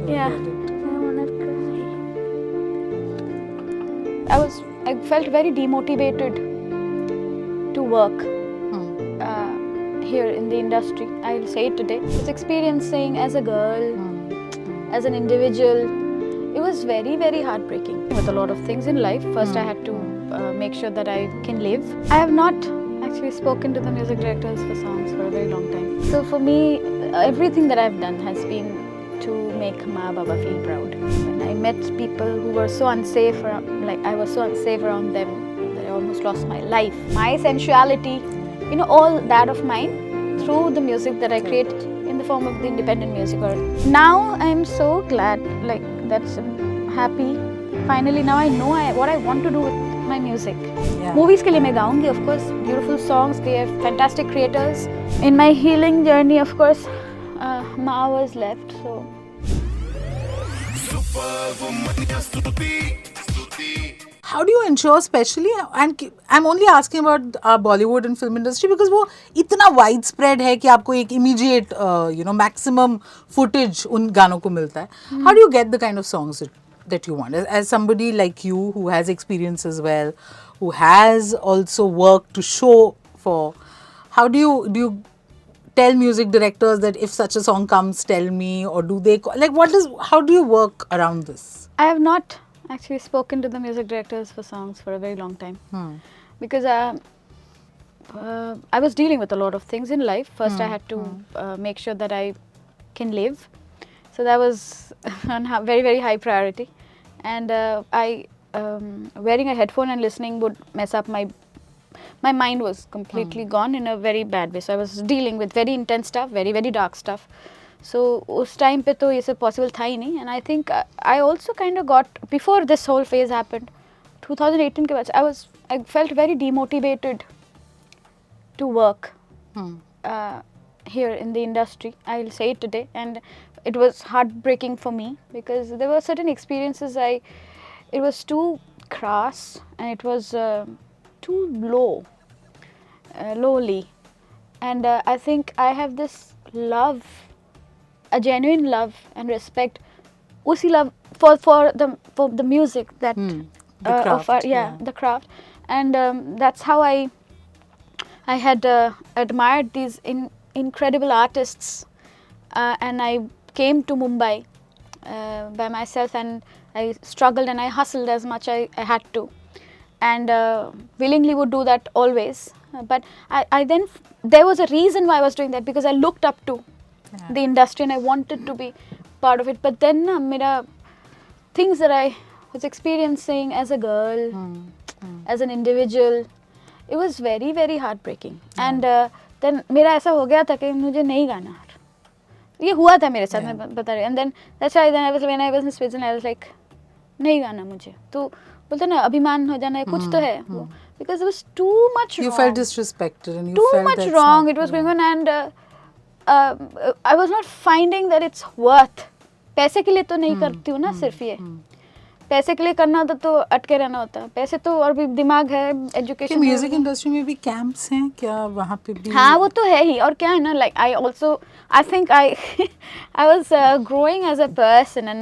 Yeah, get it. I wanna cry. I felt very demotivated to work here in the industry. I'll say it today. I was experiencing as a girl, as an individual. It was very, very heartbreaking. With a lot of things in life, first I had to make sure that I can live. I have not actually spoken to the music directors for songs for a very long time. So for me, everything that I've done has been to make Ma Baba feel proud. When I met people who were so unsafe, like I was so unsafe around them that I almost lost my life. My sensuality, all that of mine through the music that I create in the form of the independent music. Or now I'm so glad, like that's happy. Finally, now I know what I want to do with my music. Movies के लिए मैं गाऊंगी, of course. Beautiful songs. We have fantastic creators. In my healing journey, of course, Ma was left. So. Superwomaniya Show. How do you ensure, especially, and I'm only asking about our Bollywood and film industry because वो इतना widespread है कि आपको एक immediate, maximum footage उन गानों को मिलता है. How do you get the kind of songs that you want? As somebody like you who has experience as well, who has also worked to show for, how do you tell music directors that if such a song comes, tell me, or do they how do you work around this? I have not actually spoken to the music directors for songs for a very long time because I was dealing with a lot of things in life. First I had to make sure that I can live, so that was a very, very high priority. And wearing a headphone and listening would mess up my mind. Was completely gone in a very bad way. So I was dealing with very intense stuff, very, very dark stuff. So उस time पे तो ये सब possible था ही नहीं. And I think I also kind of got, before this whole phase happened, 2018 के बाद I felt very demotivated to work here in the industry. I'll say it today. And it was heartbreaking for me because there were certain experiences it was too crass and it was too lowly. And I think I have this love, a genuine love and respect, usi love for the music that the craft, the craft. And that's how I had admired these incredible artists, and I came to Mumbai by myself, and I struggled and I hustled as much I had to, and willingly would do that always. But I then, there was a reason why I was doing that, because I looked up to the industry and I wanted to be part of it. But then things that I was experiencing as a girl, as an individual, it was very, very heartbreaking. And then मेरा ऐसा हो गया था कि मुझे नहीं गाना, ये हुआ था मेरे साथ, मैं बता रही. And then that's why then when I was in Switzerland, I was like, नहीं गाना मुझे. तो बोलते ना अभिमान हो जाना है, कुछ तो है वो, because it was too much wrong. You felt disrespected and you too felt much wrong. It was going on, and I was not finding that it's worth. पैसे के लिए तो नहीं करती हूँ ना सिर्फ ये. पैसे के लिए करना होता तो अटके रहना होता. पैसे तो और भी दिमाग है, एजुकेशन. म्यूजिक इंडस्ट्री में भी कैंप्स हैं क्या वहाँ पे भी? हाँ वो तो है ही. और क्या है ना, like I think I was growing as a person, and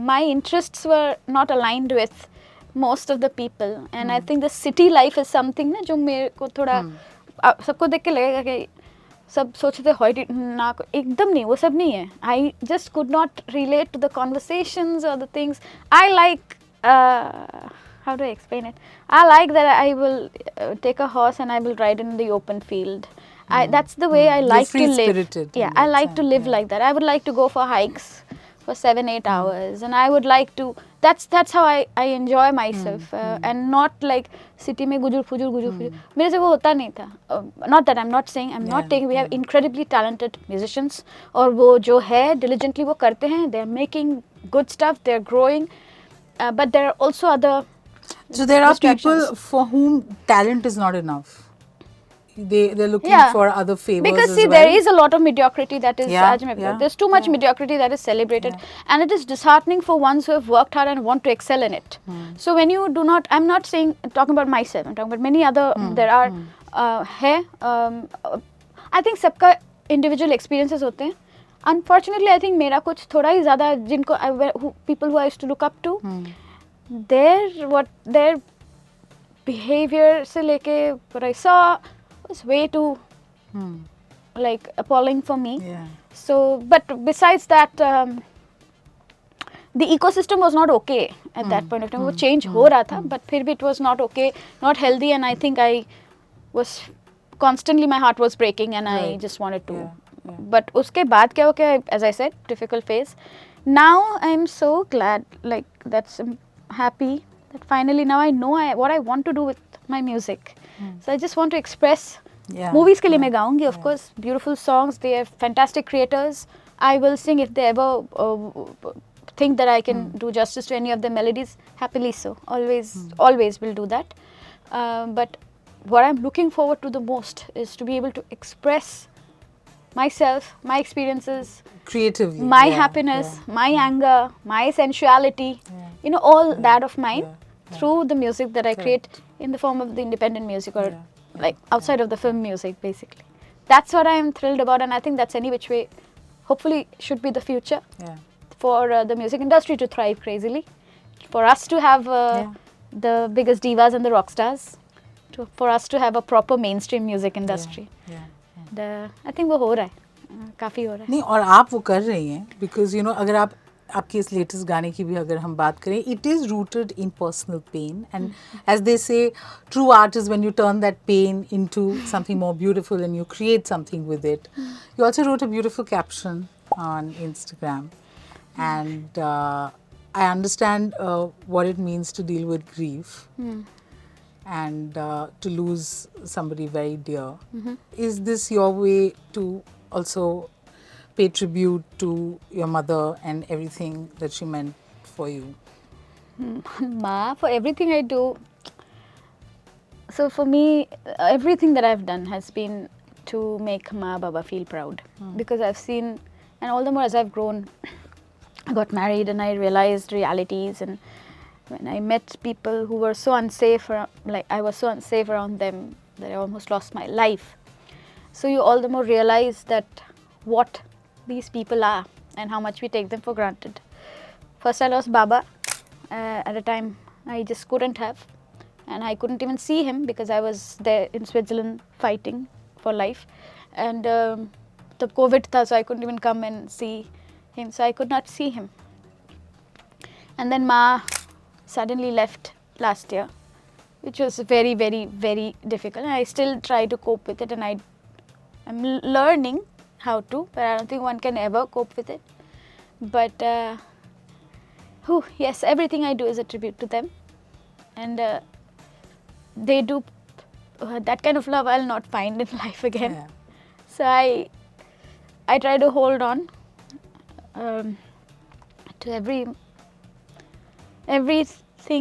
my interests were not aligned with most of the people, and I think the city life is something ना जो मेरे को थोड़ा सबको देख के लगेगा कि सब सोचते होइटी ना, एकदम नहीं, वो सब नहीं है. I just could not relate to the conversations or the things. I like how do I explain it? I like that I will take a horse and I will ride in the open field. That's the way I like to live. Yeah, I like to live like that. I would like to go for hikes for 7-8 hours, and I would like to. That's how I enjoy myself, and not like city में गुजुर फुजुर. मेरे से वो होता नहीं था. Not that I'm not saying I'm not taking. We have incredibly talented musicians, और वो जो है diligently वो करते हैं. They're making good stuff. They're growing, but there are also other. So there are people for whom talent is not enough. They're looking for other favors. Because see, there is a lot of mediocrity that is there's too much mediocrity that is celebrated, and it is disheartening for ones who have worked hard and want to excel in it. So when you do not, I'm not talking about myself, I'm talking about many other. There are I think सबका individual experiences होते हैं. unfortunately I think मेरा कुछ थोड़ा ही ज़्यादा जिनको people who I used to look up to, their behavior से लेके what I saw was way too like appalling for me. Yeah. So but besides that the ecosystem was not okay at that point of time. वो change हो रहा था but फिर भी it was not okay, not healthy, and I think I was constantly, my heart was breaking and I just wanted to. Yeah. But उसके बाद क्या हो गया, as I said, difficult phase. Now I'm so glad, like I'm happy that finally now I know what I want to do with my music. So I just want to express. Movies के लिए मैं गाऊंगी, of course, beautiful songs, they are fantastic creators. I will sing if they ever think that I can do justice to any of the melodies, happily so. Always will do that. But what I'm looking forward to the most is to be able to express myself, my experiences, creatively, my happiness, my anger, my sensuality, all that of mine through the music that I create in the form of the independent music or like outside of the film music, basically. That's what I'm thrilled about, and I think that's any which way, hopefully, should be the future for the music industry to thrive crazily, for us to have the biggest divas and the rock stars, for us to have a proper mainstream music industry. I think वो हो रहा है, काफ़ी हो रहा है. नहीं, और आप वो कर रही हैं because अगर आपके इस लेटेस्ट गाने की भी अगर हम बात करें, it is rooted in personal pain, and as they say, true art is when you turn that pain into something more beautiful and you create something with it. You also wrote a beautiful caption on Instagram, and I understand what it means to deal with grief and to lose somebody very dear. Is this your way to also pay tribute to your mother and everything that she meant for you? Ma, for everything I do. So for me, everything that I've done has been to make Ma Baba feel proud, because I've seen, and all the more as I've grown, I got married and I realized realities, and when I met people who were so unsafe, like I was so unsafe around them that I almost lost my life. So you all the more realize that what these people are and how much we take them for granted. First I lost Baba at a time I just couldn't have, and I couldn't even see him because I was there in Switzerland fighting for life, and the COVID tha, so I couldn't even come and see him, so I could not see him. And then Ma suddenly left last year, which was very, very, very difficult, and I still try to cope with it, and I'm learning how to, but I don't think one can ever cope with it. But yes, everything I do is a tribute to them, and they do that kind of love I'll not find in life again. So I try to hold on to everything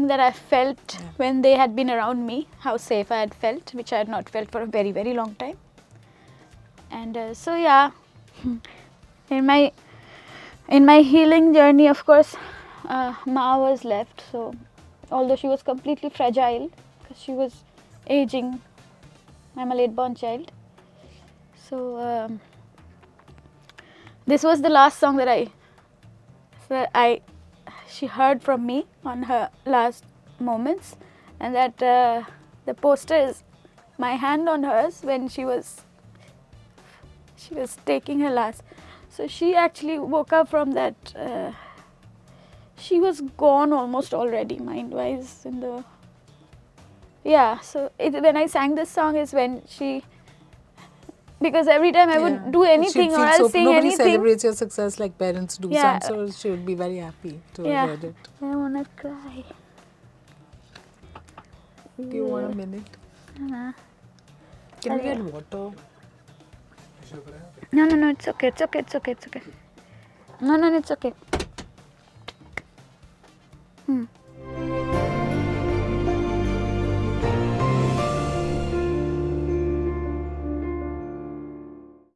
that I felt when they had been around me, how safe I had felt, which I had not felt for a very, very long time. And so yeah, in my healing journey, of course, Ma was left. So although she was completely fragile because she was aging, I'm a late born child. So this was the last song that she heard from me on her last moments, and that the poster is my hand on hers when she was taking her last. So she actually woke up from that. She was gone almost already, mind-wise. So when I sang this song is when she, because every time I would do anything or I'll sing nobody anything. Celebrates your success like parents do. So I'm sure she would be very happy to have heard it. I wanna cry. Do you want a minute? Can we get water? No, it's okay. No, it's okay.